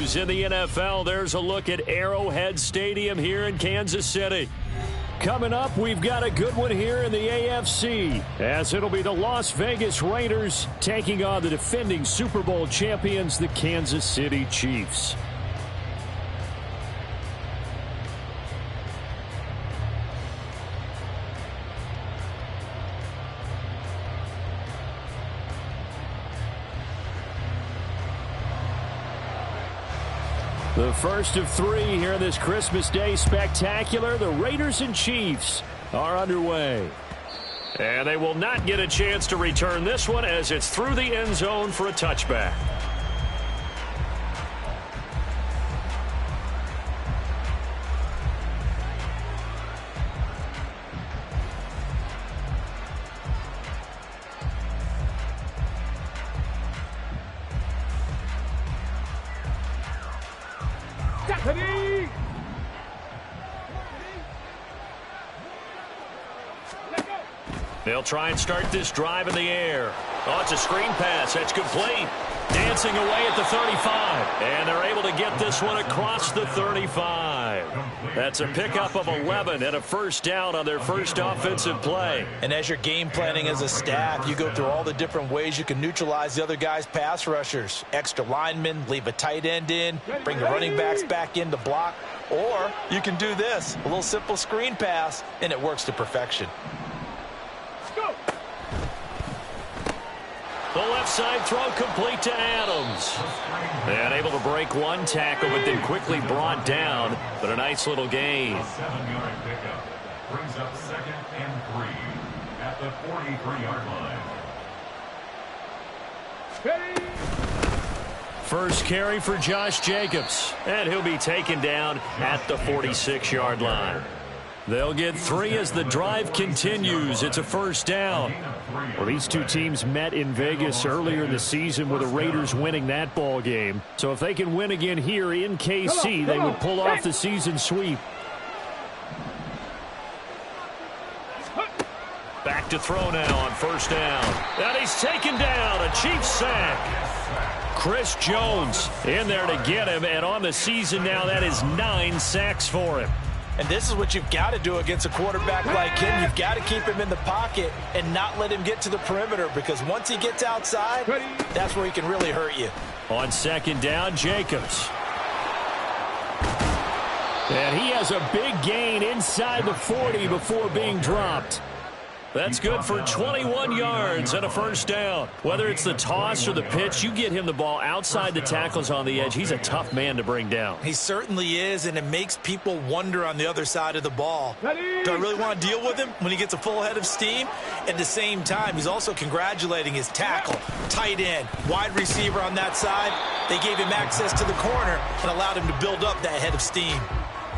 news in the NFL. There's a look at Arrowhead Stadium here in Kansas City. Coming up, we've got a good one here in the AFC, as it'll be the Las Vegas Raiders taking on the defending Super Bowl champions, the Kansas City Chiefs. The first of three here in this Christmas Day spectacular. The Raiders and Chiefs are underway. And they will not get a chance to return this one as it's through the end zone for a touchback. They'll try and start this drive in the air. Oh, it's a screen pass. That's complete. Dancing away at the 35. And they're able to get this one across the 35. That's a pickup of 11 and a first down on their first offensive play. And as you're game planning as a staff, you go through all the different ways you can neutralize the other guy's pass rushers. Extra linemen, leave a tight end in, bring the running backs back in to block. Or you can do this, a little simple screen pass, and it works to perfection. The left side throw complete to Adams. And able to break one tackle, but then quickly brought down. But a nice little gain. A 7-yard pickup brings up 2nd and 3 at the 43-yard line. First carry for Josh Jacobs. And he'll be taken down at the 46-yard line. They'll get 3 as the drive continues. It's a first down. Well, these two teams met in Vegas earlier in the season with the Raiders winning that ball game. So if they can win again here in KC, they would pull off the season sweep. Back to throw now on first down. And he's taken down. A Chiefs sack. Chris Jones in there to get him. And on the season now, that is 9 sacks for him. And this is what you've got to do against a quarterback like him. You've got to keep him in the pocket and not let him get to the perimeter, because once he gets outside, that's where he can really hurt you. On second down, Jacobs. And he has a big gain inside the 40 before being dropped. That's good for 21 yards and a first down. Whether it's the toss or the pitch, you get him the ball outside the tackles on the edge. He's a tough man to bring down. He certainly is, and it makes people wonder on the other side of the ball. Do I really want to deal with him when he gets a full head of steam? At the same time, he's also congratulating his tackle, tight end, wide receiver on that side. They gave him access to the corner and allowed him to build up that head of steam.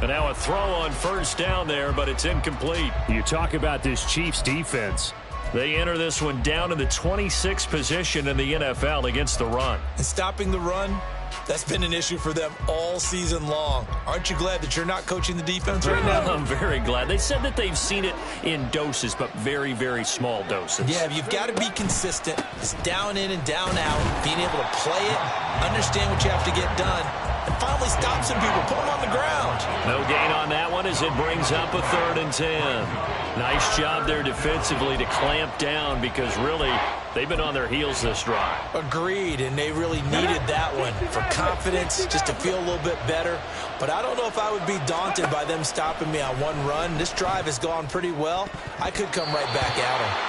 And now a throw on first down there, but it's incomplete. You talk about this Chiefs defense. They enter this one down in the 26th position in the NFL against the run. And stopping the run, that's been an issue for them all season long. Aren't you glad that you're not coaching the defense right now? I'm very glad. They said that they've seen it in doses, but very, very small doses. Yeah, you've got to be consistent. It's down in and down out, being able to play it, understand what you have to get done, and finally stop some people, put them on the ground. No gain on that one as it brings up a 3rd and 10. Nice job there defensively to clamp down, because really they've been on their heels this drive. Agreed, and they really needed that one for confidence, just to feel a little bit better. But I don't know if I would be daunted by them stopping me on one run. This drive has gone pretty well. I could come right back at them.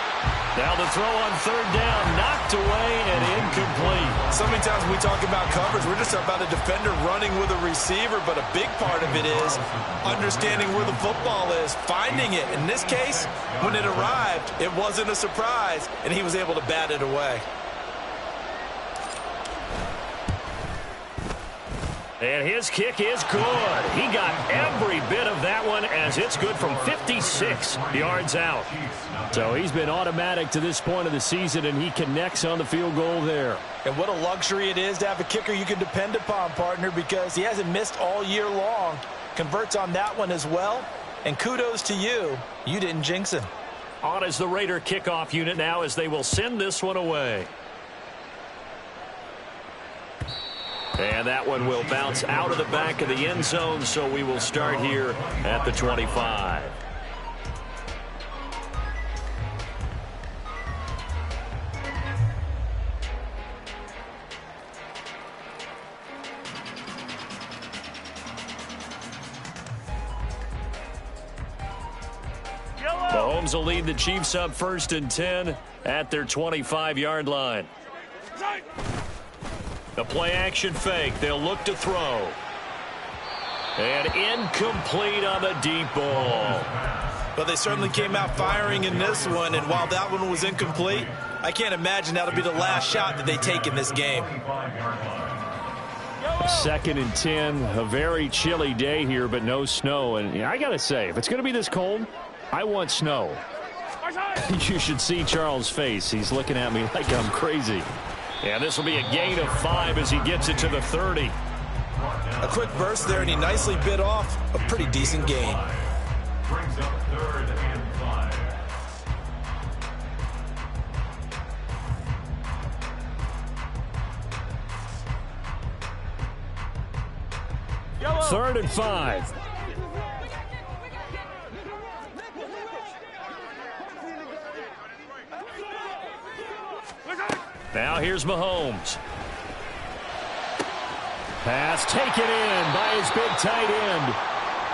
Now the throw on 3rd down, knocked away and incomplete. So many times when we talk about coverage, we're just about a defender running with a receiver, but a big part of it is understanding where the football is, finding it. In this case, when it arrived, it wasn't a surprise, and he was able to bat it away. And his kick is good. He got every bit of that one, as it's good from 56 yards out. So he's been automatic to this point of the season, and he connects on the field goal there. And what a luxury it is to have a kicker you can depend upon, partner, because he hasn't missed all year long. Converts on that one as well. And kudos to you. You didn't jinx him. On is the Raider kickoff unit now, as they will send this one away. And that one will bounce out of the back of the end zone, so we will start here at the 25. Mahomes will lead the Chiefs up 1st and 10 at their 25-yard line. The play-action fake. They'll look to throw. And incomplete on the deep ball. Well, they certainly came out firing in this one, and while that one was incomplete, I can't imagine that'll be the last shot that they take in this game. 2nd and 10, a very chilly day here, but no snow. And I got to say, if it's going to be this cold, I want snow. You should see Charles' face. He's looking at me like I'm crazy. And this will be a gain of 5 as he gets it to the 30. A quick burst there, and he nicely bit off a pretty decent gain. Brings up 3rd and 5. Third and 5. Now here's Mahomes. Pass taken in by his big tight end.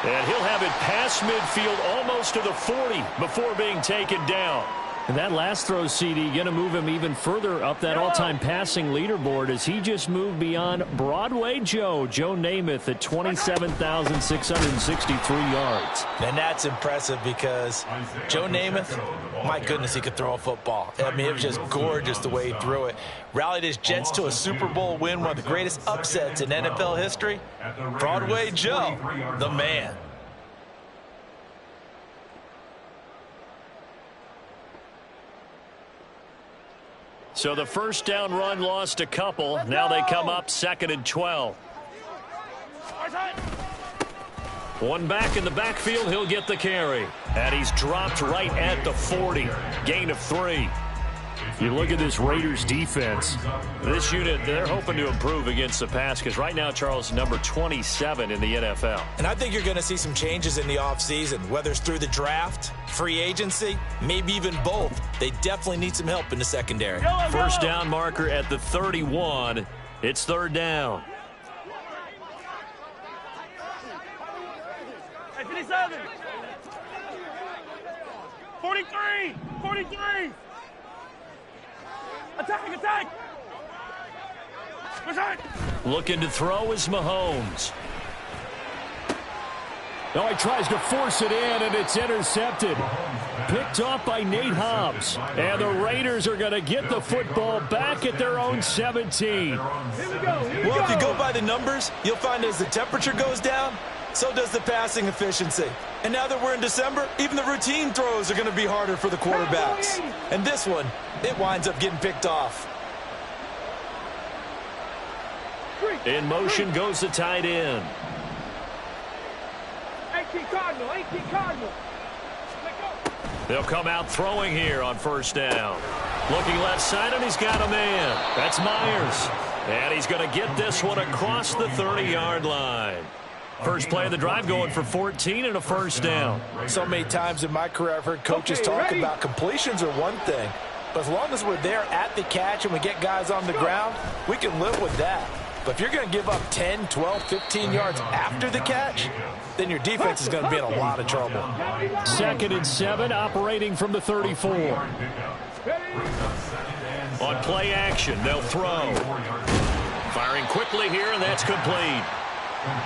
And he'll have it past midfield almost to the 40 before being taken down. And that last throw, CD, going to move him even further up that all-time passing leaderboard as he just moved beyond Broadway Joe Namath at 27,663 yards. And that's impressive because Joe Namath, my goodness, he could throw a football. I mean, it was just gorgeous the way he threw it. Rallied his Jets to a Super Bowl win, one of the greatest upsets in NFL history. Broadway Joe, the man. So the first down run lost a couple. Now they come up 2nd and 12. One back in the backfield. He'll get the carry. And he's dropped right at the 40. Gain of 3. You look at this Raiders defense. This unit, they're hoping to improve against the pass because right now, Charles, number 27 in the NFL. And I think you're going to see some changes in the offseason, whether it's through the draft, free agency, maybe even both. They definitely need some help in the secondary. First down marker at the 31. It's 3rd down. 57. 43. 43. Attack! Looking to throw is Mahomes. Oh, he tries to force it in, and it's intercepted. Picked off by Nate Hobbs. And the Raiders are going to get the football back at their own 17. Well, if you go by the numbers, you'll find as the temperature goes down, so does the passing efficiency. And now that we're in December, even the routine throws are going to be harder for the quarterbacks. And this one, it winds up getting picked off. In motion goes the tight end. 18 Cardinal. They'll come out throwing here on first down. Looking left side, and he's got a man. That's Myers. And he's going to get this one across the 30-yard line. First play of the drive going for 14 and a first down. So many times in my career I've heard coaches talk about completions are one thing. But as long as we're there at the catch and we get guys on the ground, we can live with that. But if you're going to give up 10, 12, 15 yards after the catch, then your defense is going to be in a lot of trouble. 2nd and 7, operating from the 34. On play action, they'll throw. Firing quickly here, and that's complete.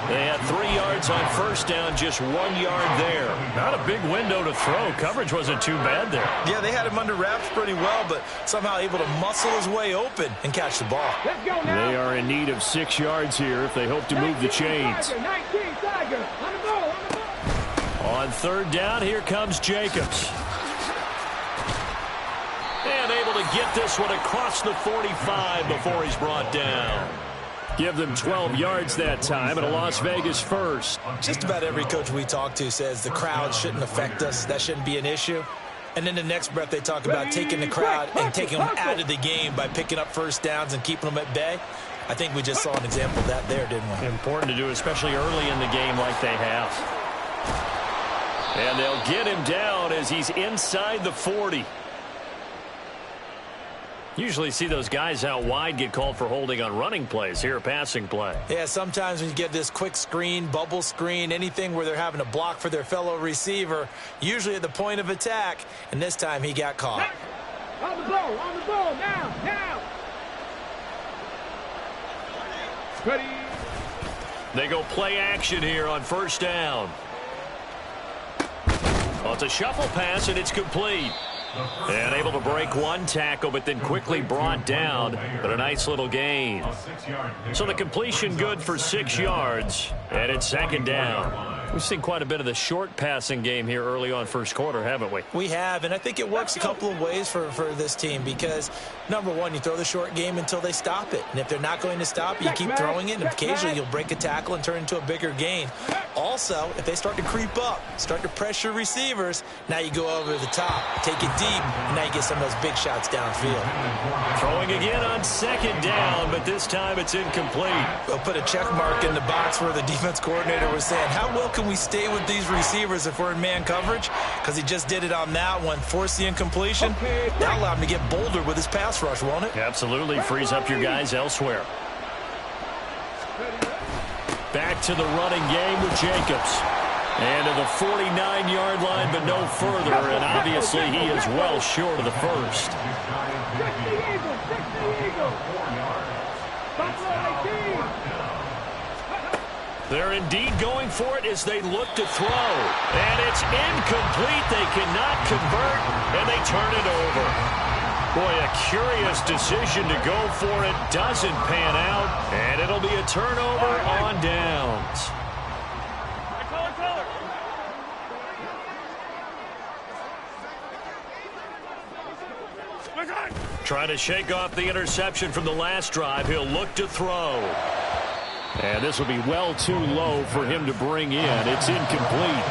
They had 3 yards on first down, just 1 yard there. Not a big window to throw. Coverage wasn't too bad there. Yeah, they had him under wraps pretty well, but somehow able to muscle his way open and catch the ball. They are in need of 6 yards here if they hope to move the chains. On 3rd down, here comes Jacobs. And able to get this one across the 45 before he's brought down. Give them 12 yards that time and a Las Vegas first. Just about every coach we talk to says the crowd shouldn't affect us. That shouldn't be an issue. And then the next breath they talk about taking the crowd and taking them out of the game by picking up first downs and keeping them at bay. I think we just saw an example of that there, didn't we? Important to do, especially early in the game like they have. And they'll get him down as he's inside the 40. Usually see those guys out wide get called for holding on running plays. Here, a passing play. Yeah, sometimes when you get this quick screen, bubble screen, anything where they're having to block for their fellow receiver, usually at the point of attack, and this time he got caught. On the ball, now. Ready. They go play action here on first down. Well, it's a shuffle pass, and it's complete. And able to break one tackle, but then quickly brought down. But a nice little gain. So the completion good for 6 yards, and it's second down. We've seen quite a bit of the short passing game here early on first quarter, haven't we? We have, and I think it works a couple of ways for this team because, number one, you throw the short game until they stop it. And if they're not going to stop it, you keep throwing it, and occasionally you'll break a tackle and turn into a bigger gain. Also, if they start to creep up, start to pressure receivers, now you go over the top, take it deep, and now you get some of those big shots downfield. Throwing again on second down, but this time it's incomplete. We'll put a check mark in the box where the defense coordinator was saying, how well can we stay with these receivers if we're in man coverage? Because he just did it on that one, forced the incompletion. That'll allow him to get bolder with his pass rush, won't it? Absolutely, frees up your guys elsewhere. Back to the running game with Jacobs. And to the 49-yard line, but no further. And obviously he is well short of the first. 60 Eagles. They're indeed going for it as they look to throw. And it's incomplete. They cannot convert, and they turn it over. Boy, a curious decision to go for it. Doesn't pan out, and it'll be a turnover on downs. Trying to shake off the interception from the last drive. He'll look to throw. And this will be well too low for him to bring in. It's incomplete.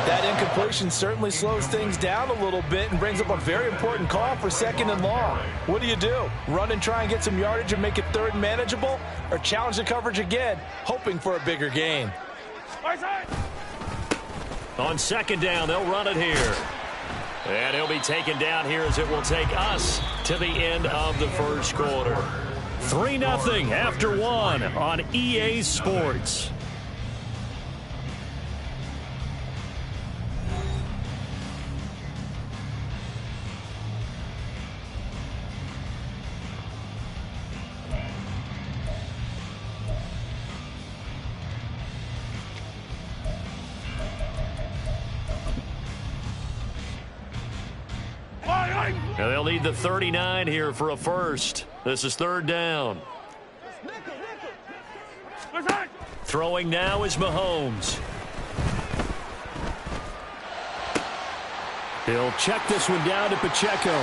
That incompletion certainly slows things down a little bit and brings up a very important call for second and long. What do? Run and try and get some yardage and make it third and manageable? Or challenge the coverage again, hoping for a bigger gain? On second down, they'll run it here. And he'll be taken down here as it will take us to the end of the first quarter. 3-0 after 1 on EA Sports. And they'll need the 39 here for a first. This is third down. Throwing now is Mahomes. He'll check this one down to Pacheco.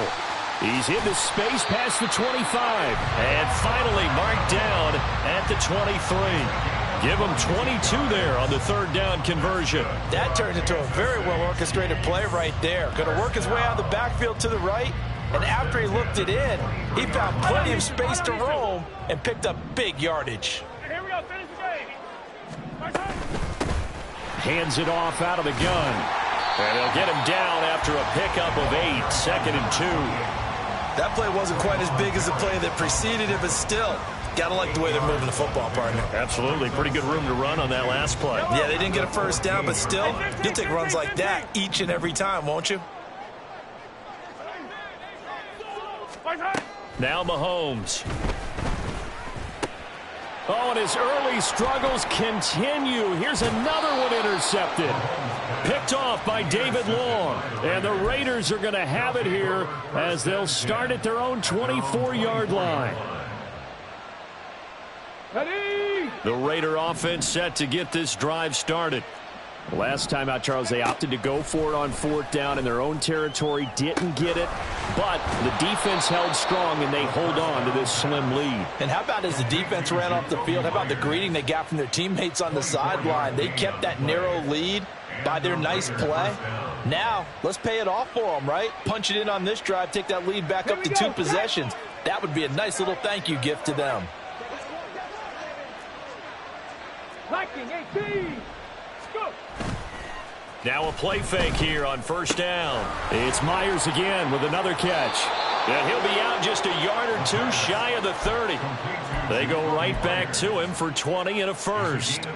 He's into space past the 25. And finally marked down at the 23. Give him 22 there on the third down conversion. That turned into a very well-orchestrated play right there. Going to work his way out of the backfield to the right. And after he looked it in, he found plenty of space to roam and picked up big yardage. Here we go. Finish the game. Hands it off out of the gun. And they'll get him down after a pickup of 8, 2nd and 2. That play wasn't quite as big as the play that preceded it, but still, got to like the way they're moving the football, partner. Absolutely. Pretty good room to run on that last play. Yeah, they didn't get a first down, but still, you'll take runs like that each and every time, won't you? Now Mahomes. Oh, and his early struggles continue. Here's another one intercepted. Picked off by David Long. And the Raiders are going to have it here as they'll start at their own 24-yard line. Ready? The Raider offense set to get this drive started. Last time out, Charles, they opted to go for it on fourth down in their own territory. Didn't get it, but the defense held strong, and they hold on to this slim lead. And how about as the defense ran off the field, how about the greeting they got from their teammates on the sideline? They kept that narrow lead by their nice play. Now, let's pay it off for them, right? Punch it in on this drive, take that lead back up to 2 possessions. That would be a nice little thank you gift to them. Liking 18. Let's go. Now a play fake here on first down. It's Myers again with another catch. And he'll be out just a yard or two shy of the 30. They go right back to him for 20 and a first.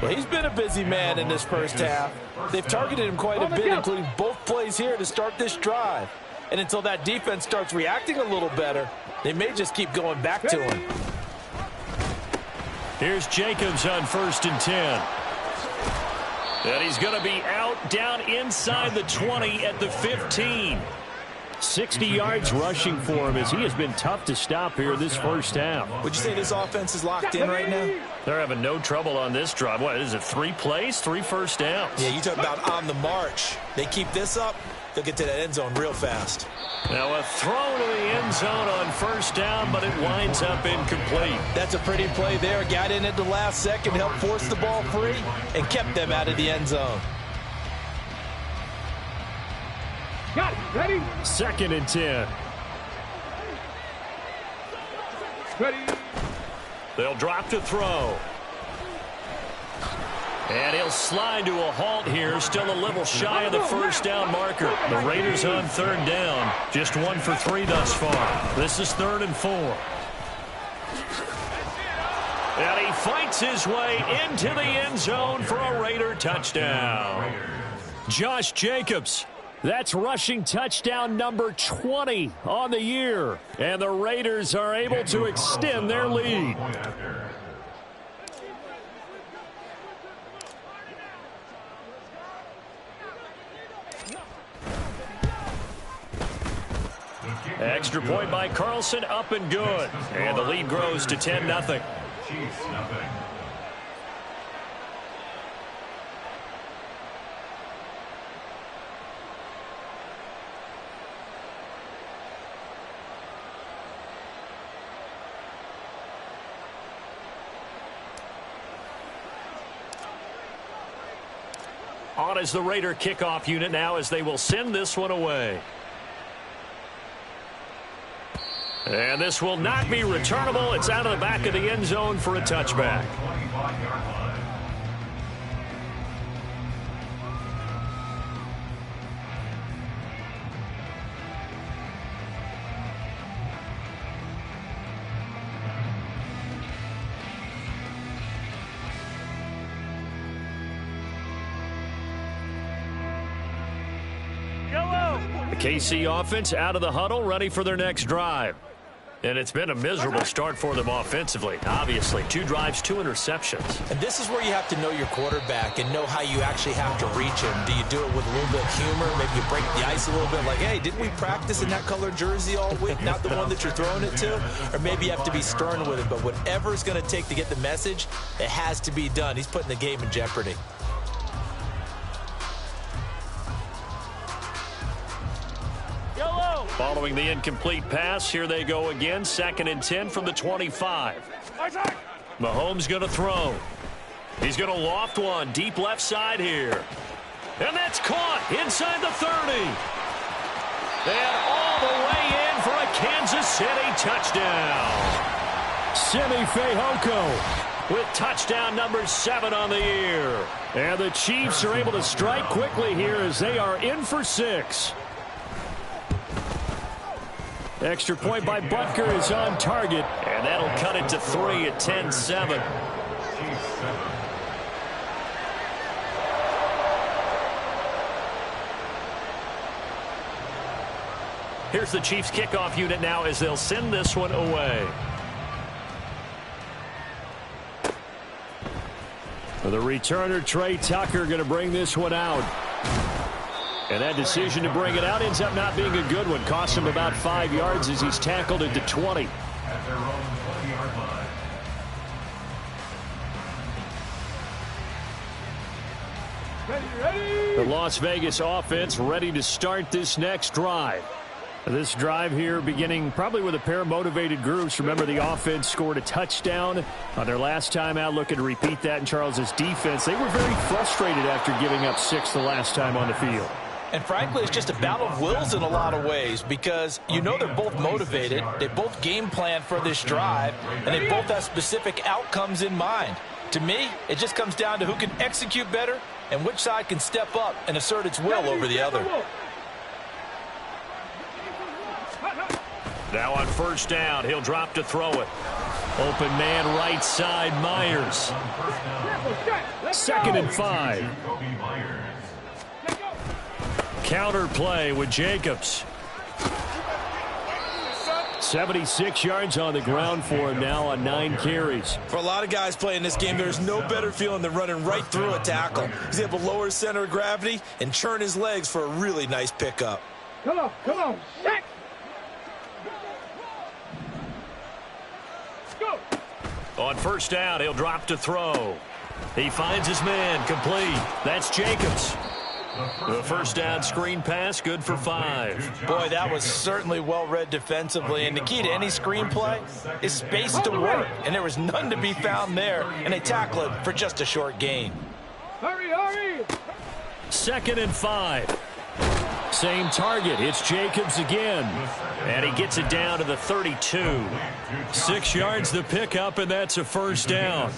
Well, he's been a busy man in this first half. They've targeted him quite a bit, including both plays here to start this drive. And until that defense starts reacting a little better, they may just keep going back to him. Here's Jacobs on 1st and 10. And he's going to be out down inside the 20 at the 15. 60 yards rushing for him as he has been tough to stop here this first half. Would you say this offense is locked in right now? They're having no trouble on this drive. What is it, 3 plays, 3 first downs? Yeah, you talk about on the march. They keep this up, they'll get to that end zone real fast. Now a throw to the end zone on first down, but it winds up incomplete. That's a pretty play there. Got in at the last second, helped force the ball free, and kept them out of the end zone. Got it. Ready? 2nd and 10. Ready. They'll drop to throw. And he'll slide to a halt here, still a little shy of the first down marker. The Raiders on 3rd down, just 1 for 3 thus far. This is 3rd and 4. And he fights his way into the end zone for a Raider touchdown. Josh Jacobs. That's rushing touchdown number 20 on the year. And the Raiders are able to extend their lead. Extra point by Carlson, up and good. And the lead grows to 10-0. On is the Raider kickoff unit now as they will send this one away. And this will not be returnable. It's out of the back of the end zone for a touchback. The KC offense out of the huddle, ready for their next drive. And it's been a miserable start for them offensively. Obviously, 2 drives, 2 interceptions. And this is where you have to know your quarterback and know how you actually have to reach him. Do you do it with a little bit of humor? Maybe you break the ice a little bit like, hey, didn't we practice in that colored jersey all week? Not the one that you're throwing it to? Or maybe you have to be stern with it. But whatever it's going to take to get the message, it has to be done. He's putting the game in jeopardy. Following the incomplete pass, here they go again. 2nd and 10 from the 25. Mahomes going to throw. He's going to loft one deep left side here. And that's caught inside the 30. And all the way in for a Kansas City touchdown. Simi Fehoko with touchdown number 7 on the year. And the Chiefs are able to strike quickly here as they are in for 6. Extra point by Butker is on target, and that'll cut it to 3 at 10-7. Here's the Chiefs kickoff unit now as they'll send this one away. The returner, Trey Tucker, going to bring this one out. And that decision to bring it out ends up not being a good one. Costs him about 5 yards as he's tackled at the 20. At their own 20-yard line. Ready. The Las Vegas offense ready to start this next drive. This drive here beginning probably with a pair of motivated groups. Remember, the offense scored a touchdown on their last time out. Looking to repeat that in Charles's defense. They were very frustrated after giving up 6 the last time on the field. And frankly, it's just a battle of wills in a lot of ways because you know they're both motivated. They both game plan for this drive, and they both have specific outcomes in mind. To me, it just comes down to who can execute better and which side can step up and assert its will over the other. Now on first down, he'll drop to throw it. Open man right side, Myers. 2nd and 5. Counter play with Jacobs. 76 yards on the ground for him now on 9 carries. For a lot of guys playing this game, there's no better feeling than running right through a tackle. He's able to lower his center of gravity and churn his legs for a really nice pickup. Come on, set. Go. On first down, he'll drop to throw. He finds his man, complete. That's Jacobs. The first down screen pass, good for 5. Boy, that was certainly well read defensively, and the key to any screen play is space to work, and there was none to be found there, and they tackle it for just a short gain. Hurry. 2nd and 5. Same target. It's Jacobs again. And he gets it down to the 32. 6 yards the pickup, and that's a first down.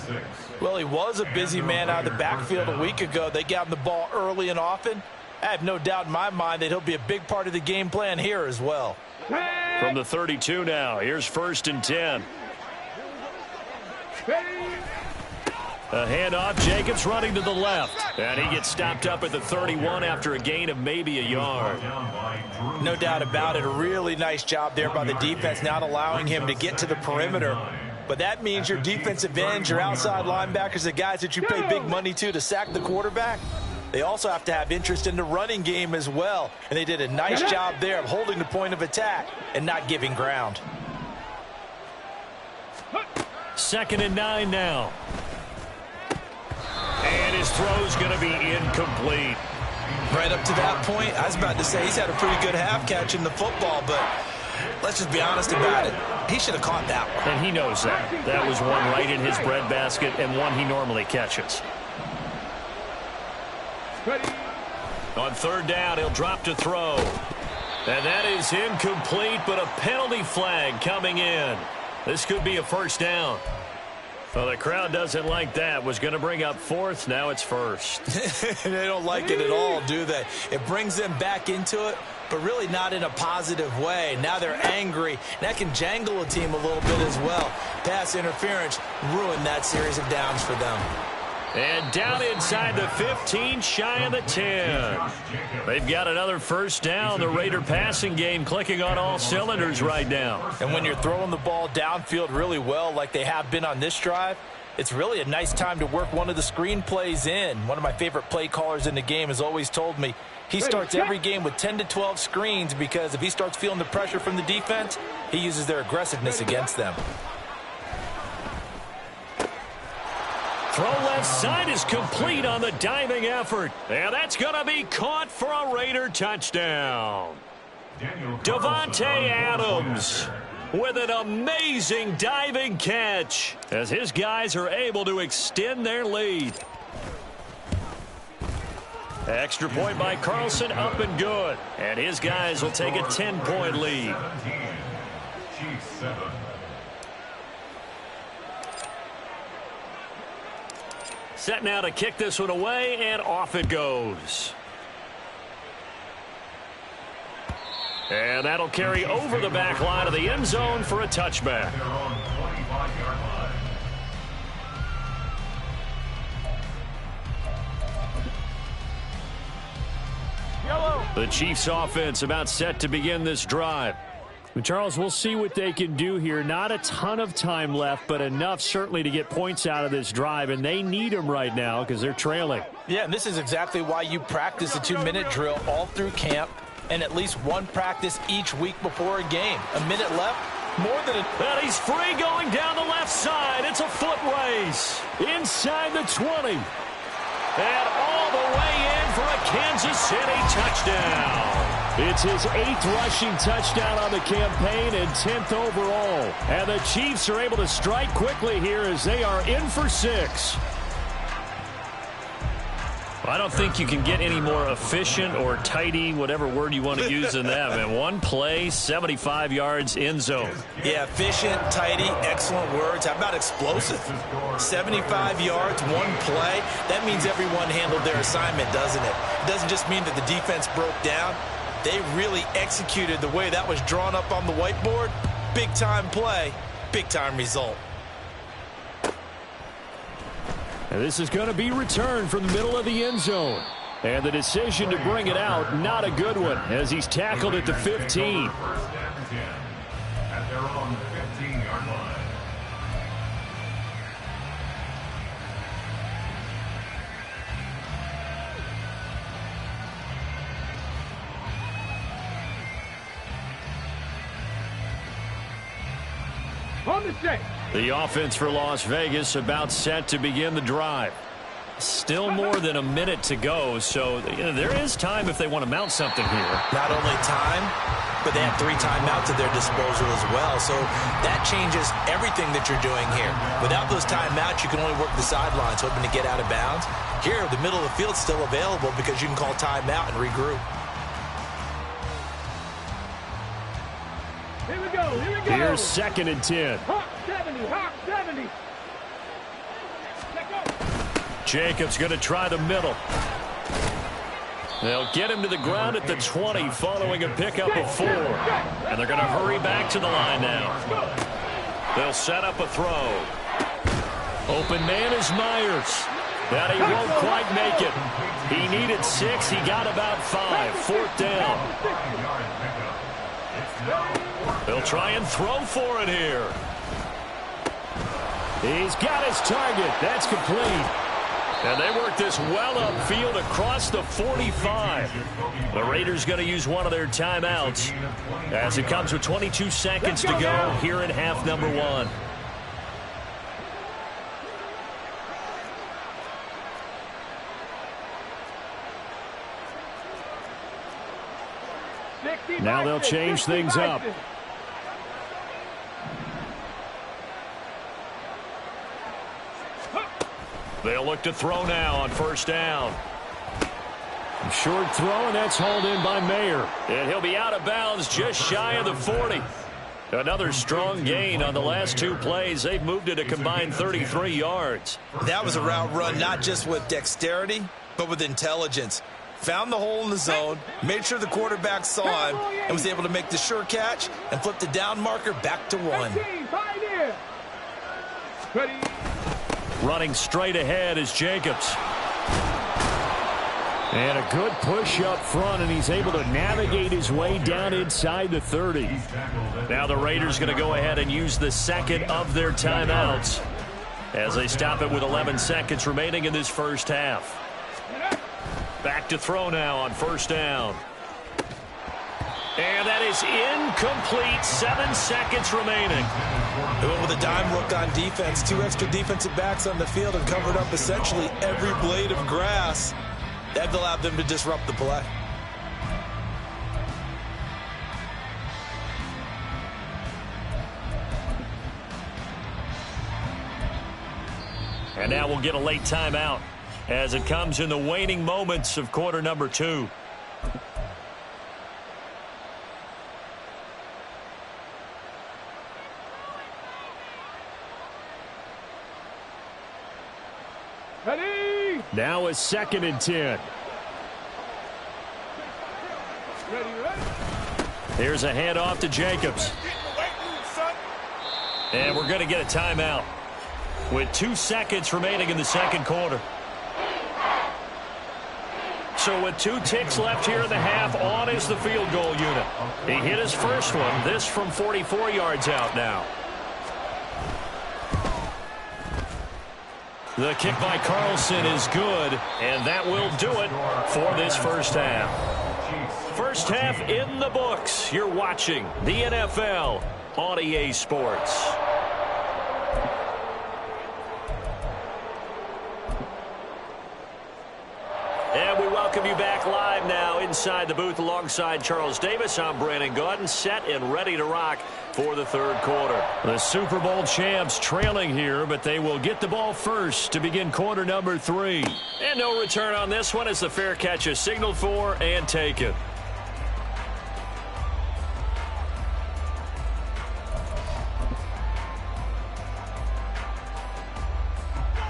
Well, he was a busy man out of the backfield a week ago. They got him the ball early and often. I have no doubt in my mind that he'll be a big part of the game plan here as well. From the 32 now, here's 1st and 10. A handoff, Jacobs running to the left. And he gets stopped up at the 31 after a gain of maybe a yard. No doubt about it. A really nice job there by the defense, not allowing him to get to the perimeter. But that means your defensive ends, your outside linebackers, the guys that you pay big money to sack the quarterback, they also have to have interest in the running game as well. And they did a nice job there of holding the point of attack and not giving ground. 2nd and 9 now. And his throw's going to be incomplete. Right up to that point, I was about to say he's had a pretty good half catching the football, but let's just be honest about it. He should have caught that one. And he knows that. That was one right in his breadbasket and one he normally catches. Ready. On 3rd down, he'll drop to throw. And that is incomplete, but a penalty flag coming in. This could be a first down. Well, the crowd doesn't like that. Was going to bring up 4th. Now it's 1st. They don't like it at all, do they? It brings them back into it, but really not in a positive way. Now they're angry. That can jangle a team a little bit as well. Pass interference ruined that series of downs for them. And down inside the 15, shy of the 10. They've got another first down. The Raider passing game clicking on all cylinders right now. And when you're throwing the ball downfield really well like they have been on this drive, it's really a nice time to work one of the screen plays in. One of my favorite play callers in the game has always told me he starts every game with 10 to 12 screens because if he starts feeling the pressure from the defense, he uses their aggressiveness against them. Throw left side is complete on the diving effort. And that's going to be caught for a Raider touchdown. Davante Adams with an amazing diving catch as his guys are able to extend their lead. Extra point by Carlson, up and good. And his guys will take a 10-point lead. Chiefs 7. Set now to kick this one away, and off it goes. And that'll carry over the back line of the end zone for a touchback. They're on 25-yard line. Yellow. The Chiefs offense about set to begin this drive. Well, Charles, we'll see what they can do here. Not a ton of time left, but enough certainly to get points out of this drive, and they need them right now because they're trailing. Yeah, and this is exactly why you practice a 2-minute drill all through camp and at least one practice each week before a game. A minute left, more than a... And he's free going down the left side. It's a foot race. Inside the 20. And all the way in for a Kansas City touchdown. It's his 8th rushing touchdown on the campaign and 10th overall. And the Chiefs are able to strike quickly here as they are in for 6. I don't think you can get any more efficient or tidy, whatever word you want to use in that. Man, one play, 75 yards, end zone. Yeah, efficient, tidy, excellent words. How about explosive? 75 yards, one play. That means everyone handled their assignment, doesn't it? It doesn't just mean that the defense broke down. They really executed the way that was drawn up on the whiteboard. Big-time play, big-time result. And this is going to be returned from the middle of the end zone. And the decision to bring it out, not a good one, as he's tackled at the 15. First and 10 at their own 15-yard line. On the check. The offense for Las Vegas about set to begin the drive. Still more than a minute to go, so there is time if they want to mount something here. Not only time, but they have 3 timeouts at their disposal as well. So that changes everything that you're doing here. Without those timeouts, you can only work the sidelines, hoping to get out of bounds. Here, the middle of the field's still available because you can call timeout and regroup. Here we go. Here we go. Here's 2nd and 10. Hawk 70. Hawk 70. Let go. Jacobs going to try the middle. They'll get him to the ground at the 20 following a pickup of 4. And they're going to hurry back to the line now. They'll set up a throw. Open man is Myers. That he won't quite make it. He needed 6. He got about 5. 4th down. They'll try and throw for it here. He's got his target. That's complete. And they work this well upfield across the 45. The Raiders going to use one of their timeouts as it comes with 22 seconds to go here in half number 1. Now they'll change things up. They'll look to throw now on 1st down. Short throw, and that's hauled in by Mayer. And he'll be out of bounds just shy of the 40. Another strong gain on the last 2 plays. They've moved it a combined 33 yards. That was a route run not just with dexterity, but with intelligence. Found the hole in the zone, made sure the quarterback saw him, and was able to make the sure catch and flip the down marker back to 1. Ready. Running straight ahead is Jacobs. And a good push up front, and he's able to navigate his way down inside the 30. Now the Raiders going to go ahead and use the 2nd of their timeouts as they stop it with 11 seconds remaining in this first half. Back to throw now on 1st down. And that is incomplete. 7 seconds remaining. They went with a dime look on defense. 2 extra defensive backs on the field and covered up essentially every blade of grass. That allowed them to disrupt the play. And now we'll get a late timeout as it comes in the waning moments of quarter number 2. Ready. Now it's 2nd and 10. Ready. Here's a handoff to Jacobs. And we're going to get a timeout with 2 seconds remaining in the 2nd quarter. So with 2 ticks left here in the half, on is the field goal unit. He hit his first one, this from 44 yards out now. The kick by Carlson is good, and that will do it for this first half. First half in the books. You're watching the NFL on EA Sports. And we welcome you back live now inside the booth alongside Charles Davis. I'm Brandon Gaudin, set and ready to rock for the third quarter. The Super Bowl champs trailing here, but they will get the ball first to begin quarter number 3. And no return on this one as the fair catch is signaled for and taken.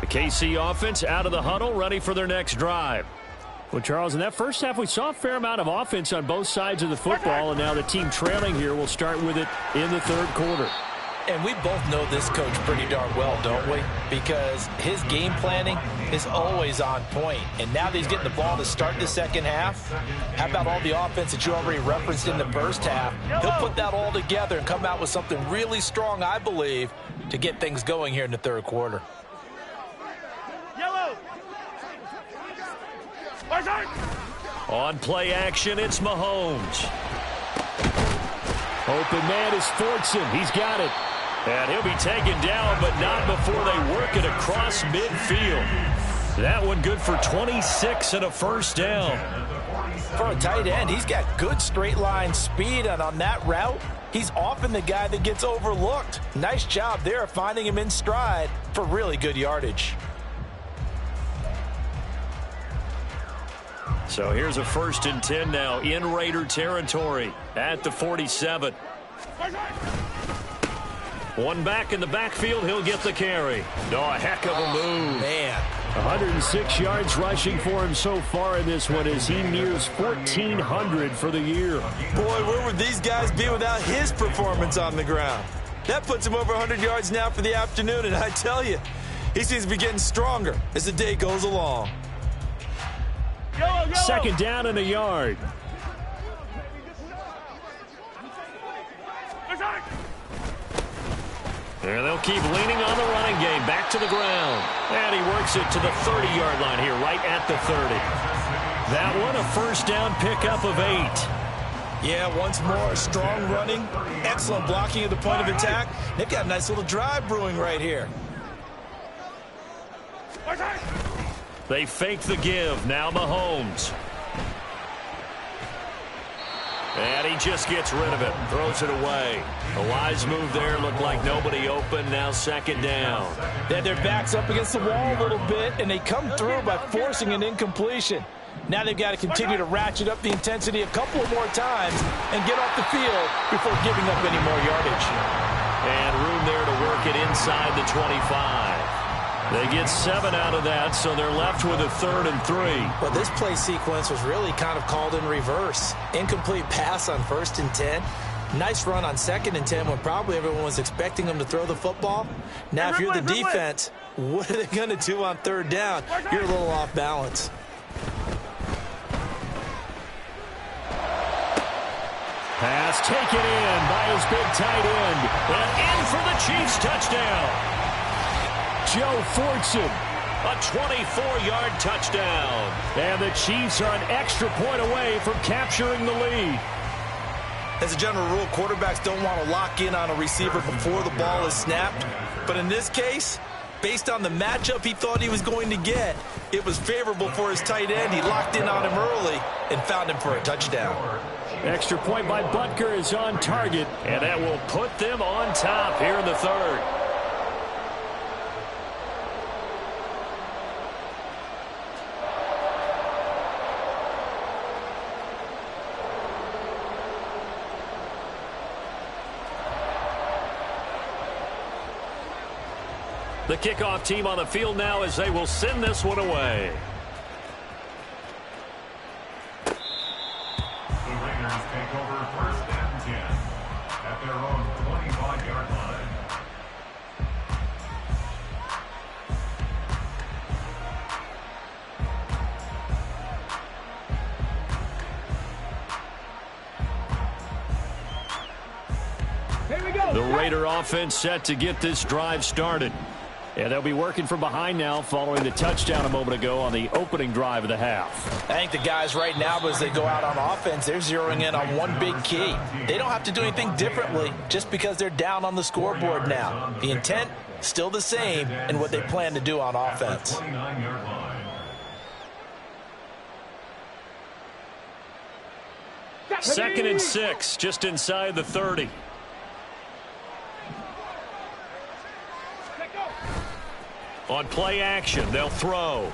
The KC offense out of the huddle, ready for their next drive. Well, Charles, in that first half, we saw a fair amount of offense on both sides of the football, and now the team trailing here will start with it in the third quarter. And we both know this coach pretty darn well, don't we? Because his game planning is always on point. And now that he's getting the ball to start the second half, how about all the offense that you already referenced in the first half? He'll put that all together and come out with something really strong, I believe, to get things going here in the third quarter. On play action, it's Mahomes. Open man is Fortson. He's got it. And he'll be taken down, but not before they work it across midfield. That one good for 26 and a first down. For a tight end, he's got good straight line speed, and on that route, he's often the guy that gets overlooked. Nice job there finding him in stride for really good yardage. So here's a 1st and 10 now in Raider territory at the 47. One back in the backfield, he'll get the carry. Oh, a heck of a move. Man. 106 yards rushing for him so far in this one as he nears 1,400 for the year. Boy, where would these guys be without his performance on the ground? That puts him over 100 yards now for the afternoon, and I tell you, he seems to be getting stronger as the day goes along. Second down and a yard. And they'll keep leaning on the running game. Back to the ground. And he works it to the 30-yard line here, right at the 30. That one, a first down pickup of 8. Yeah, once more, strong running, excellent blocking at the point of attack. They've got a nice little drive brewing right here. They fake the give. Now Mahomes. And he just gets rid of it. Throws it away. A wise move there. Looked like nobody open. Now second down. They had their backs up against the wall a little bit, and they come through by forcing an incompletion. Now they've got to continue to ratchet up the intensity a couple of more times and get off the field before giving up any more yardage. And room there to work it inside the 25. They get 7 out of that, so they're left with a 3rd and 3. Well, this play sequence was really kind of called in reverse. Incomplete pass on 1st and 10. Nice run on 2nd and 10 when probably everyone was expecting them to throw the football. Now, if you're the defense, what are they going to do on 3rd down? You're a little off balance. Pass taken in by his big tight end. And in for the Chiefs touchdown. Joe Fortson. A 24-yard touchdown. And the Chiefs are an extra point away from capturing the lead. As a general rule, quarterbacks don't want to lock in on a receiver before the ball is snapped. But in this case, based on the matchup he thought he was going to get, it was favorable for his tight end. He locked in on him early and found him for a touchdown. Extra point by Butker is on target. And that will put them on top here in the 3rd. The kickoff team on the field now as they will send this one away. The Raiders take over 1st and 10 at their own 25-yard line. Here we go. The Raider offense set to get this drive started. And they'll be working from behind now following the touchdown a moment ago on the opening drive of the half. I think the guys right now, as they go out on offense, they're zeroing in on one big key. They don't have to do anything differently just because they're down on the scoreboard now. The intent, still the same in what they plan to do on offense. 29-yard line. Second and 6, just inside the 30. On play action, they'll throw.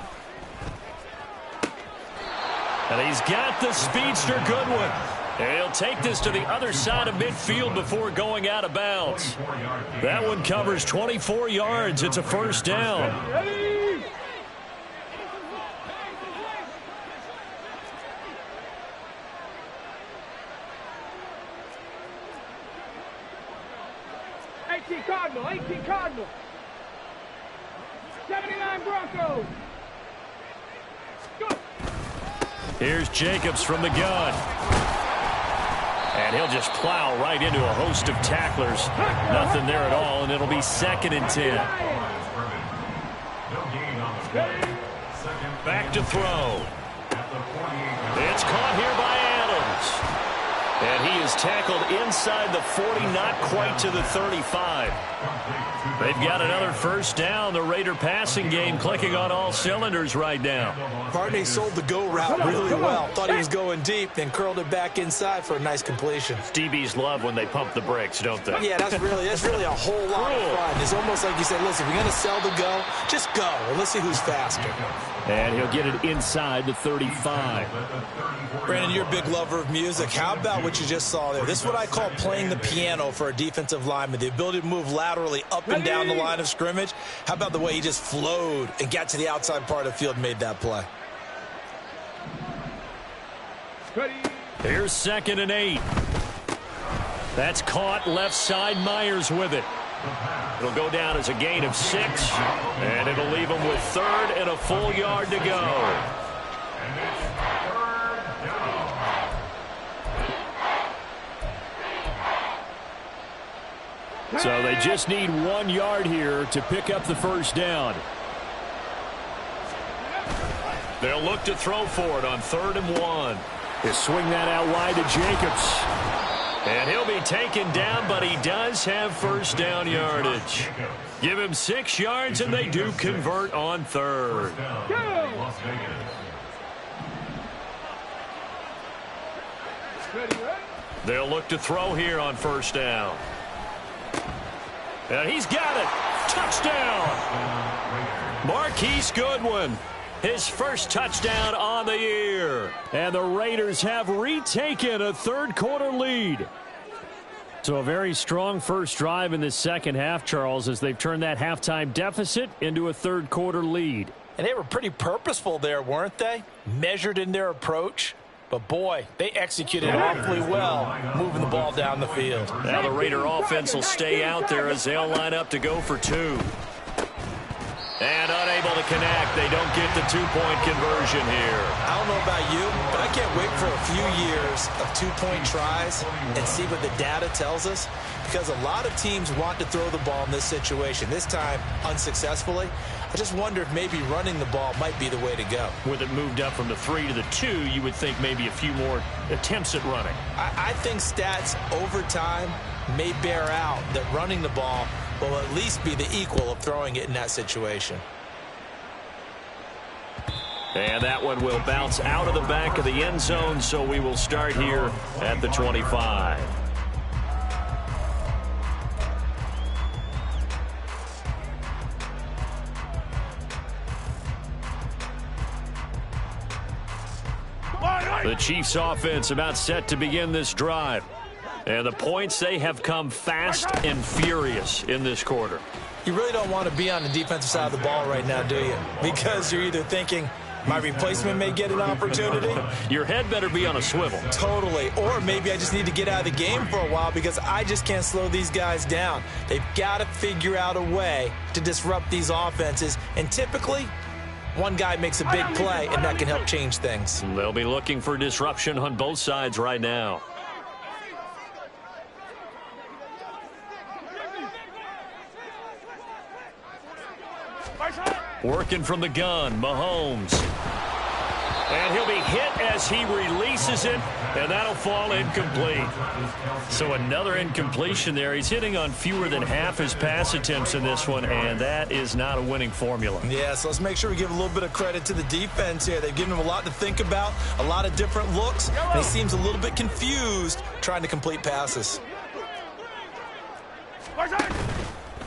And he's got the speedster Goodwin. And he'll take this to the other side of midfield before going out of bounds. That one covers 24 yards. It's a first down. Ready? Cardinal, 18 Cardinal. 79 Broncos. Go. Here's Jacobs from the gun. And he'll just plow right into a host of tacklers. Nothing there at all, and it'll be 2nd and 10. Back to throw. It's caught here by Adams. And he is tackled inside the 40, not quite to the 35. They've got another first down. The Raider passing game clicking on all cylinders right now. Barney sold the go route really well. Thought he was going deep, then curled it back inside for a nice completion. DBs love when they pump the brakes, don't they? Yeah, that's really a whole lot of fun. It's almost like you said, listen, if you're going to sell the go, just go, and let's see who's faster. And he'll get it inside the 35. Brandon, you're a big lover of music. How about what you just saw there? This is what I call playing the piano for a defensive lineman, the ability to move laterally up and down the line of scrimmage. How about the way he just flowed and got to the outside part of the field and made that play? Here's 2nd and 8. That's caught left side. Myers with it. It'll go down as a gain of 6, and it'll leave him with 3rd and a full yard to go. So they just need 1 yard here to pick up the first down. They'll look to throw for it on 3rd and 1. They swing that out wide to Jacobs. And he'll be taken down, but he does have first down yardage. Give him 6 yards, and they do convert on 3rd. They'll look to throw here on 1st down. And he's got it. Touchdown. Marquise Goodwin. His first touchdown on the year. And the Raiders have retaken a third-quarter lead. So a very strong first drive in the second half, Charles, as they've turned that halftime deficit into a third-quarter lead. And they were pretty purposeful there, weren't they? Measured in their approach. But, boy, they executed awfully well moving the ball down the field. Now the Raider offense will stay out there as they'll line up to go for 2. And unable to connect. They don't get the 2-point conversion here. I don't know about you, but I can't wait for a few years of 2-point tries and see what the data tells us. Because a lot of teams want to throw the ball in this situation. This time, unsuccessfully. I just wonder if maybe running the ball might be the way to go. With it moved up from the 3 to the 2, you would think maybe a few more attempts at running. I think stats over time may bear out that running the ball will at least be the equal of throwing it in that situation. And that one will bounce out of the back of the end zone, so we will start here at the 25. The Chiefs offense about set to begin this drive. And the points, they have come fast and furious in this quarter. You really don't want to be on the defensive side of the ball right now, do you? Because you're either thinking, my replacement may get an opportunity. Your head better be on a swivel. Totally. Or maybe I just need to get out of the game for a while because I just can't slow these guys down. They've got to figure out a way to disrupt these offenses. And typically, one guy makes a big play, and that can help change things. They'll be looking for disruption on both sides right now. Working from the gun, Mahomes. And he'll be hit as he releases it, and that'll fall incomplete. So another incompletion there. He's hitting on fewer than half his pass attempts in this one, and that is not a winning formula. Yeah, so let's make sure we give a little bit of credit to the defense here. They've given him a lot to think about, a lot of different looks, and he seems a little bit confused trying to complete passes.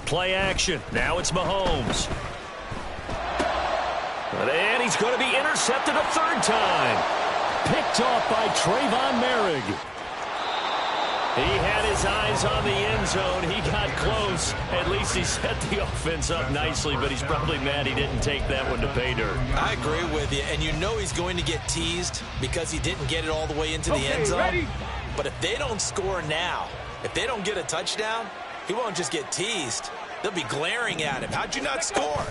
Play action. Now it's Mahomes. And he's going to be intercepted a third time. Picked off by Trayvon Merrick. He had his eyes on the end zone. He got close. At least he set the offense up nicely, but he's probably mad he didn't take that one to pay dirt. I agree with you, and you know he's going to get teased because he didn't get it all the way into the end zone. Ready? But if they don't score now, if they don't get a touchdown, he won't just get teased. They'll be glaring at him. How'd you not score?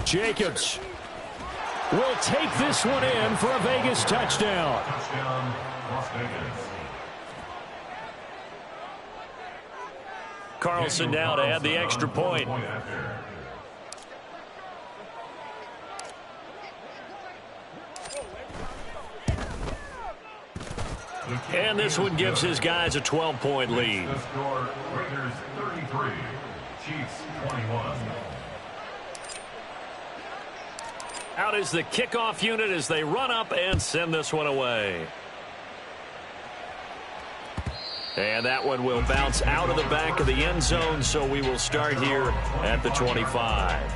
Jacobs will take this one in for a Vegas touchdown. Touchdown, Las Vegas. Carlson now to add the extra point. And this one gives his guys a 12-point lead. The score, Raiders 33, Chiefs 21. Out is the kickoff unit as they run up and send this one away. And that one will bounce out of the back of the end zone, so we will start here at the 25.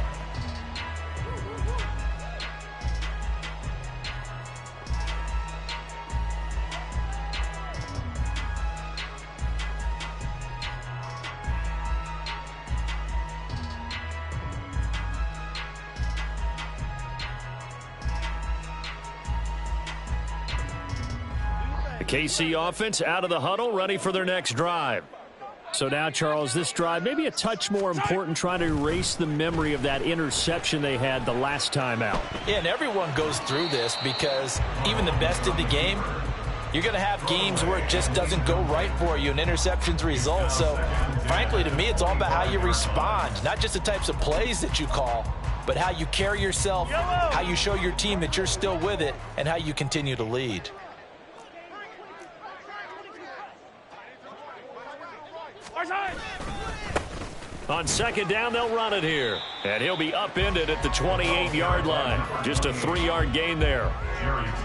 KC offense out of the huddle, ready for their next drive. So now, Charles, this drive maybe a touch more important, trying to erase the memory of that interception they had the last time out. Yeah, and everyone goes through this because even the best of the game, you're going to have games where it just doesn't go right for you and interceptions result. So, frankly, to me, it's all about how you respond, not just the types of plays that you call, but how you carry yourself, how you show your team that you're still with it, and how you continue to lead. On second down, they'll run it here. And he'll be upended at the 28-yard line. Just a 3-yard gain there.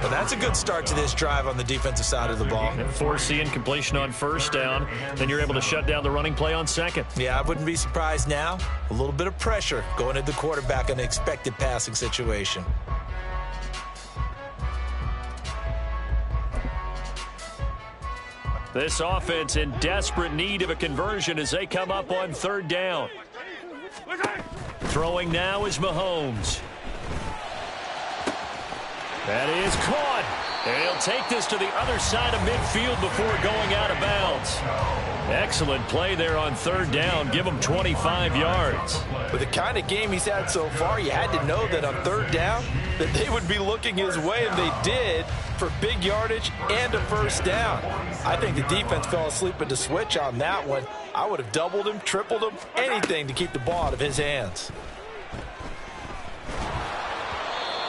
Well, that's a good start to this drive on the defensive side of the ball. Force the incompletion on first down. Then you're able to shut down the running play on second. Yeah, I wouldn't be surprised now. A little bit of pressure going at the quarterback in an expected passing situation. This offense in desperate need of a conversion as they come up on third down. Throwing now is Mahomes. That is caught. And he'll take this to the other side of midfield before going out of bounds. Excellent play there on third down. Give him 25 yards. With the kind of game he's had so far, you had to know that on third down that they would be looking his way, and they did, for big yardage and a first down. I think the defense fell asleep at the switch on that one. I would have doubled him, tripled him, anything to keep the ball out of his hands.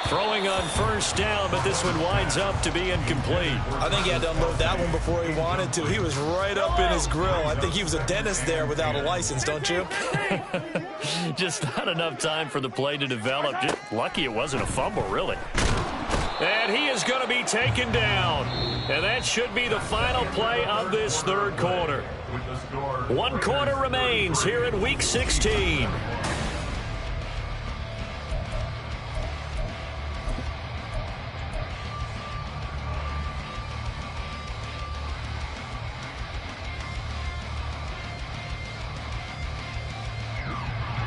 Throwing on first down, but this one winds up to be incomplete. I think he had to unload that one before he wanted to. He was right up in his grill. I think he was a dentist there without a license, don't you? Just not enough time for the play to develop. Just lucky it wasn't a fumble, really. And he is going to be taken down. And that should be the final play of this third quarter. 1 quarter remains here in Week 16.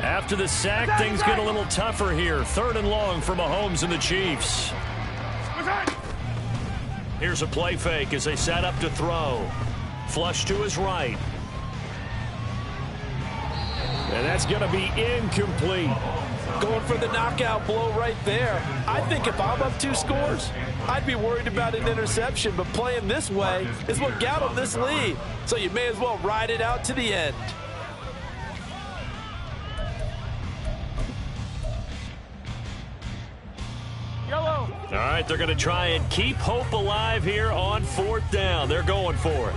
After the sack, things get a little tougher here. 3rd and long for Mahomes and the Chiefs. Here's a play fake as they set up to throw. Flush to his right. And that's going to be incomplete. Going for the knockout blow right there. I think if I'm up 2 scores, I'd be worried about an interception, but playing this way is what got him this lead. So you may as well ride it out to the end. All right, they're going to try and keep hope alive here on 4th down. They're going for it.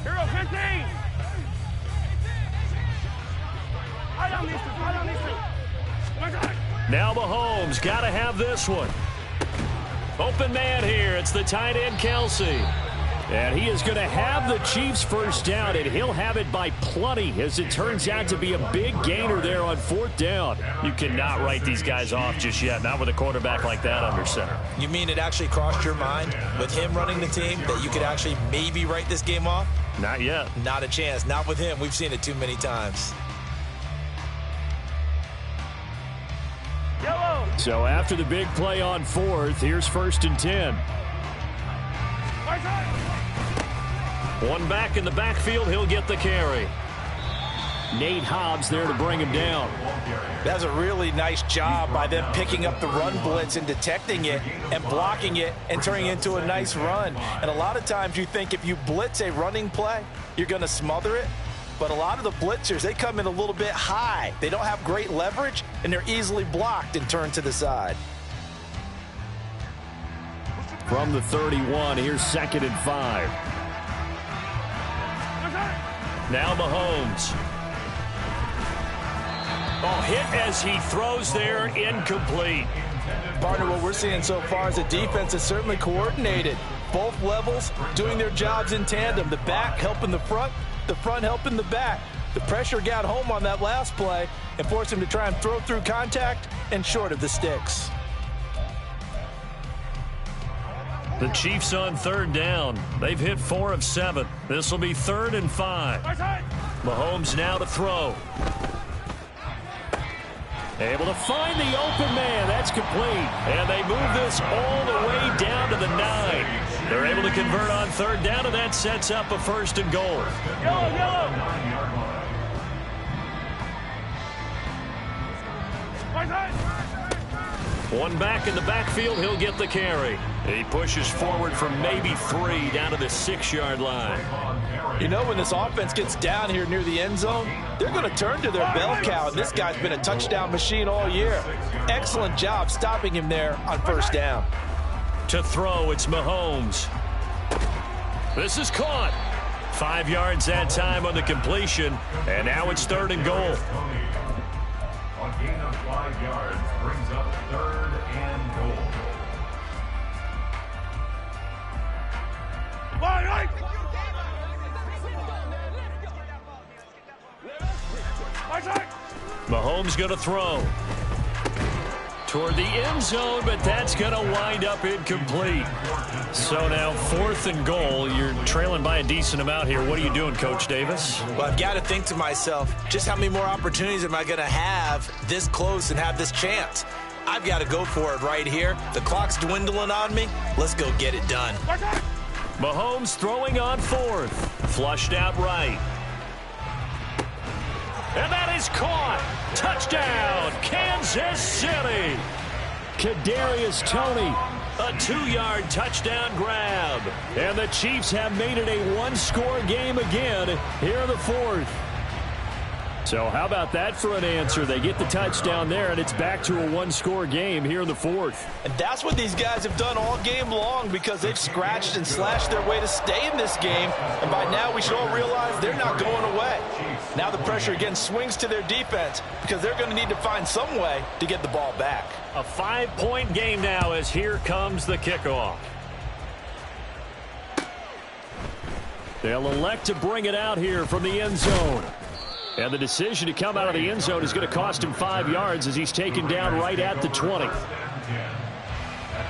Hero 15. Now Mahomes got to have this one. Open man here. It's the tight end, Kelsey. And he is going to have the Chiefs first down, and he'll have it by plenty, as it turns out to be a big gainer there on 4th down. You cannot write these guys off just yet, not with a quarterback like that under center. You mean it actually crossed your mind with him running the team that you could actually maybe write this game off? Not yet. Not a chance. Not with him. We've seen it too many times. Yellow. So after the big play on 4th, here's 1st and 10. One back in the backfield, he'll get the carry. Nate Hobbs there to bring him down. That's a really nice job by them picking up the run blitz and detecting it and blocking it and turning it into a nice run. And a lot of times you think if you blitz a running play, you're going to smother it. But a lot of the blitzers, they come in a little bit high. They don't have great leverage, and they're easily blocked and turned to the side. From the 31, here's 2nd and 5. Now Mahomes. Oh, hit as he throws there, incomplete. Partner, what we're seeing so far is the defense is certainly coordinated. Both levels doing their jobs in tandem. The back helping the front helping the back. The pressure got home on that last play and forced him to try and throw through contact and short of the sticks. The Chiefs on 3rd down. They've hit 4 of 7. This will be 3rd and 5. Mahomes now to throw. Able to find the open man. That's complete. And they move this all the way down to the 9. They're able to convert on 3rd down, and that sets up a 1st and goal. Yellow. One back in the backfield, he'll get the carry. He pushes forward from maybe 3 down to the 6-yard line. You know, when this offense gets down here near the end zone, they're going to turn to their bell cow, and this guy's been a touchdown machine all year. Excellent job stopping him there on 1st down. To throw, it's Mahomes. This is caught. 5 yards that time on the completion, and now it's 3rd and goal. A gain of 5 yards brings up 3rd and goal. Mahomes going to throw toward the end zone, but that's going to wind up incomplete. So now 4th and goal. You're trailing by a decent amount here. What are you doing, Coach Davis? Well, I've got to think to myself, just how many more opportunities am I going to have this close and have this chance? I've got to go for it right here. The clock's dwindling on me. Let's go get it done. Mahomes throwing on 4th. Flushed out right. And that is caught. Touchdown, Kansas City. Kadarius Toney. A 2-yard touchdown grab. And the Chiefs have made it a one-score game again here in the 4th. So how about that for an answer? They get the touchdown there, and it's back to a one-score game here in the 4th. And that's what these guys have done all game long, because they've scratched and slashed their way to stay in this game. And by now we should all realize they're not going away. Now the pressure again swings to their defense, because they're going to need to find some way to get the ball back. A 5-point game now, as here comes the kickoff. They'll elect to bring it out here from the end zone. And the decision to come out of the end zone is going to cost him 5 yards as he's taken down right at the 20. At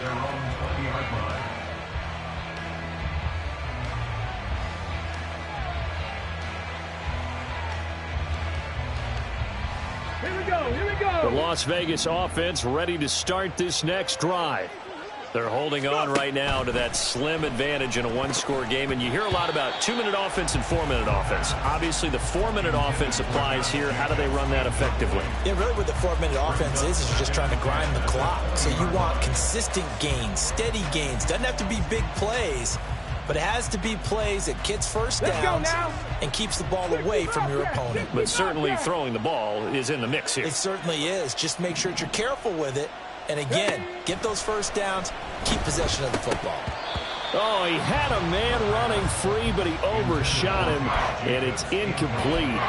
their own 20-yard line. Here we go. The Las Vegas offense ready to start this next drive. They're holding on right now to that slim advantage in a one-score game. And you hear a lot about 2-minute offense and 4-minute offense. Obviously, the 4-minute offense applies here. How do they run that effectively? Yeah, really what the 4-minute offense is you're just trying to grind the clock. So you want consistent gains, steady gains. Doesn't have to be big plays, but it has to be plays that gets first downs and keeps the ball away from your opponent. But certainly throwing the ball is in the mix here. It certainly is. Just make sure that you're careful with it. And again, get those first downs, keep possession of the football. Oh, he had a man running free, but he overshot him, and it's incomplete.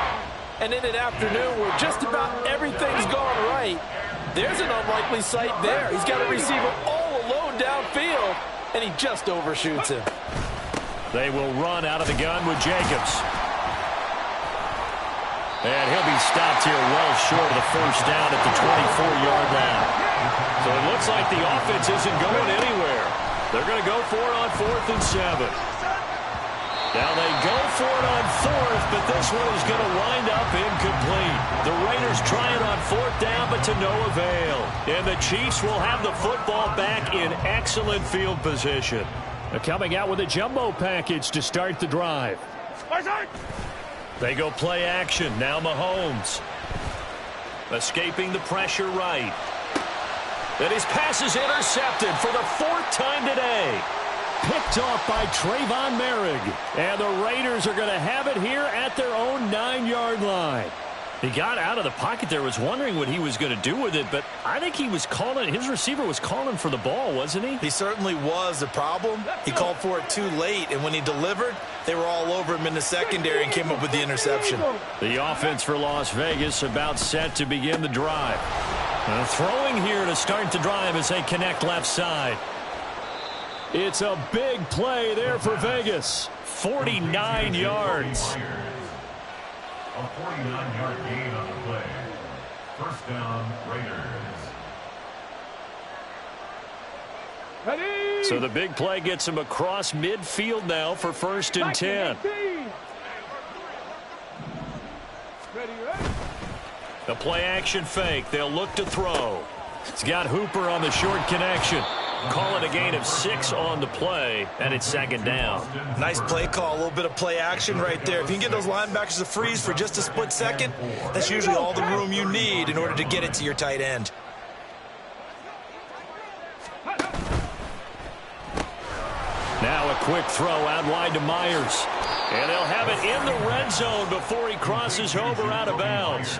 And in an afternoon where just about everything's gone right, there's an unlikely sight there. He's got a receiver all alone downfield, and he just overshoots him. They will run out of the gun with Jacobs. And he'll be stopped here well short of the first down at the 24-yard line. So it looks like the offense isn't going anywhere. They're going to go for it on 4th and 7. Now they go for it on 4th, but this one is going to wind up incomplete. The Raiders try it on 4th down, but to no avail. And the Chiefs will have the football back in excellent field position. They're coming out with a jumbo package to start the drive. They go play action. Now Mahomes. Escaping the pressure right. And his pass is intercepted for the 4th time today. Picked off by Trayvon Merrick. And the Raiders are going to have it here at their own 9-yard line. He got out of the pocket there, was wondering what he was going to do with it, but I think he was calling, his receiver was calling for the ball, wasn't he? He certainly was. The problem, he called for it too late, and when he delivered, they were all over him in the secondary and came up with the interception. The offense for Las Vegas about set to begin the drive. Throwing here to start the drive as they connect left side. It's a big play there for Vegas. 49 yards. A 49-yard gain on the play. First down, Raiders. Ready? So the big play gets him across midfield now for 1st and 10. The play action fake. They'll look to throw. It's got Hooper on the short connection. Call it a gain of 6 on the play, and it's 2nd down. Nice play call, a little bit of play action right there. If you can get those linebackers to freeze for just a split second, that's usually all the room you need in order to get it to your tight end. Now a quick throw out wide to Myers. And they'll have it in the red zone before he crosses over out of bounds.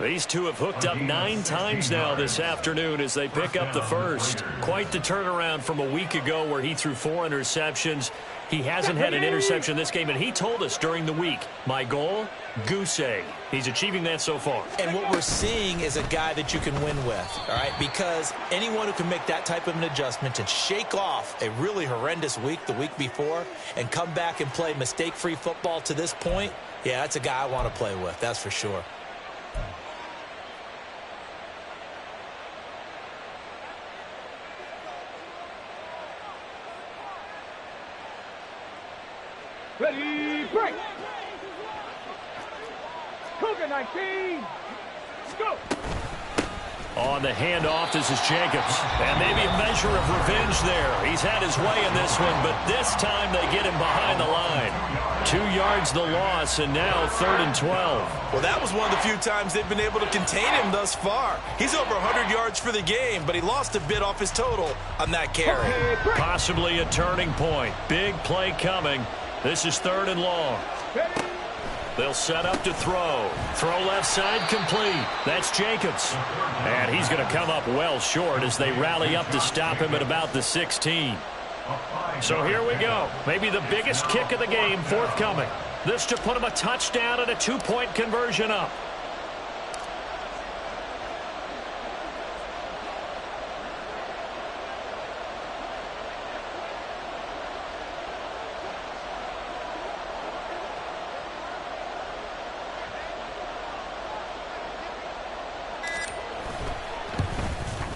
These two have hooked up 9 times now this afternoon as they pick up the first. Quite the turnaround from a week ago where he threw 4 interceptions. He hasn't had an interception this game, and he told us during the week, my goal, goose egg. He's achieving that so far. And what we're seeing is a guy that you can win with, all right? Because anyone who can make that type of an adjustment and shake off a really horrendous week the week before and come back and play mistake-free football to this point, yeah, that's a guy I want to play with, that's for sure. Ready, break. Cougar 19. Go. On the handoff, this is Jacobs. And maybe a measure of revenge there. He's had his way in this one, but this time they get him behind the line. 2 yards the loss, and now 3rd and 12. Well, that was one of the few times they've been able to contain him thus far. He's over 100 yards for the game, but he lost a bit off his total on that carry. Possibly a turning point. Big play coming. This is 3rd and long. They'll set up to throw. Throw left side complete. That's Jacobs. And he's going to come up well short as they rally up to stop him at about the 16. So here we go. Maybe the biggest kick of the game forthcoming. This to put him a touchdown and a 2-point conversion up.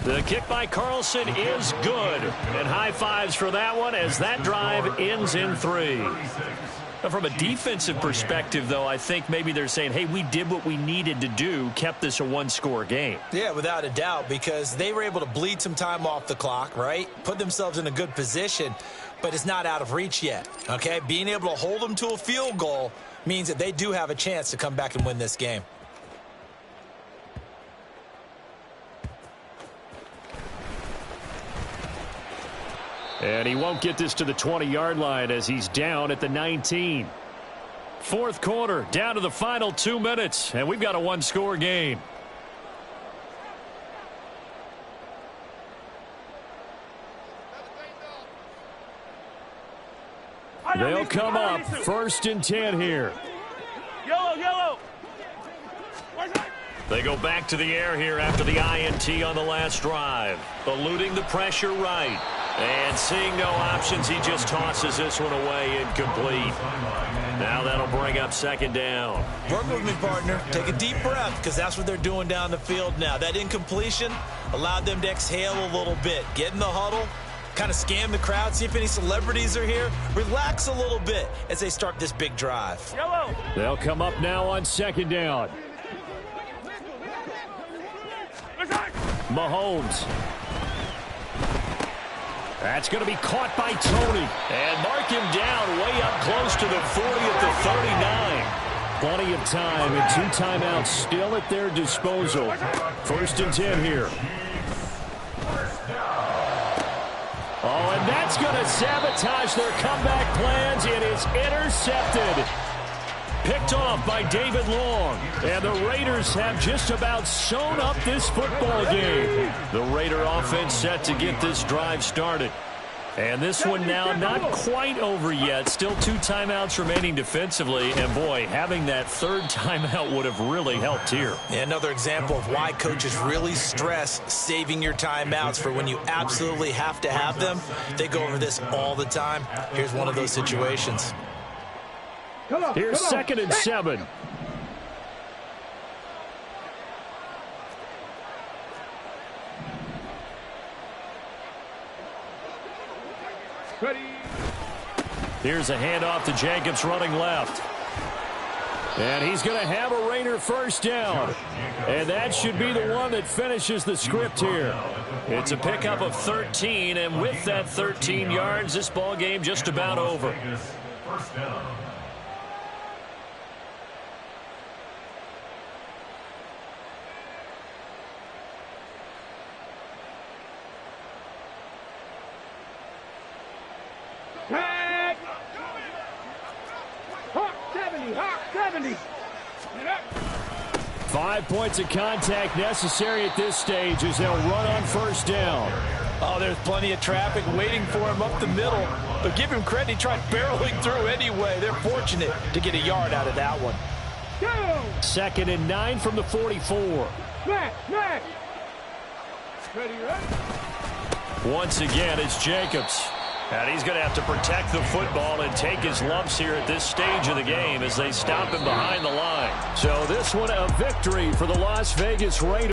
The kick by Carlson is good. And high fives for that one as that drive ends in 3. Now, from a defensive perspective, though, I think maybe they're saying, hey, we did what we needed to do, kept this a 1-score game. Yeah, without a doubt, because they were able to bleed some time off the clock, right? Put themselves in a good position, but it's not out of reach yet, okay? Being able to hold them to a field goal means that they do have a chance to come back and win this game. And he won't get this to the 20-yard line as he's down at the 19. 4th quarter, down to the final 2 minutes, and we've got a 1-score game. They'll come up 1st and 10 here. Yellow. They go back to the air here after the INT on the last drive. Eluding the pressure right. And seeing no options, he just tosses this one away incomplete. Now that'll bring up second down. Work with me, partner. Take a deep breath, because that's what they're doing down the field now. That incompletion allowed them to exhale a little bit. Get in the huddle, kind of scan the crowd, see if any celebrities are here. Relax a little bit as they start this big drive. Yellow. They'll come up now on second down. Mahomes. That's going to be caught by Tony. And mark him down way up close to the 40 at the 39. Plenty of time and 2 timeouts still at their disposal. 1st and 10 here. Oh, and that's going to sabotage their comeback plans. It is intercepted. Picked off by David Long. And the Raiders have just about sewn up this football game. The Raider offense set to get this drive started. And this one now not quite over yet. Still 2 timeouts remaining defensively. And, boy, having that 3rd timeout would have really helped here. Yeah, another example of why coaches really stress saving your timeouts for when you absolutely have to have them. They go over this all the time. Here's one of those situations. Here's 2nd and 7. Ready. Here's a handoff to Jacobs running left. And he's going to have a Raider 1st down. And that should be the one that finishes the script here. It's a pickup of 13, and with that 13 yards, this ball game just about over. 1st down. Tag. Hawk 70. Hawk 70. 5 points of contact necessary at this stage as they'll run on 1st down. Oh, there's plenty of traffic waiting for him up the middle. But give him credit, he tried barreling through anyway. They're fortunate to get a yard out of that one. Go. 2nd and 9 from the 44. Smack. Smack. Ready, ready. Once again, it's Jacobs. And he's going to have to protect the football and take his lumps here at this stage of the game as they stop him behind the line. So this one a victory for the Las Vegas Raiders.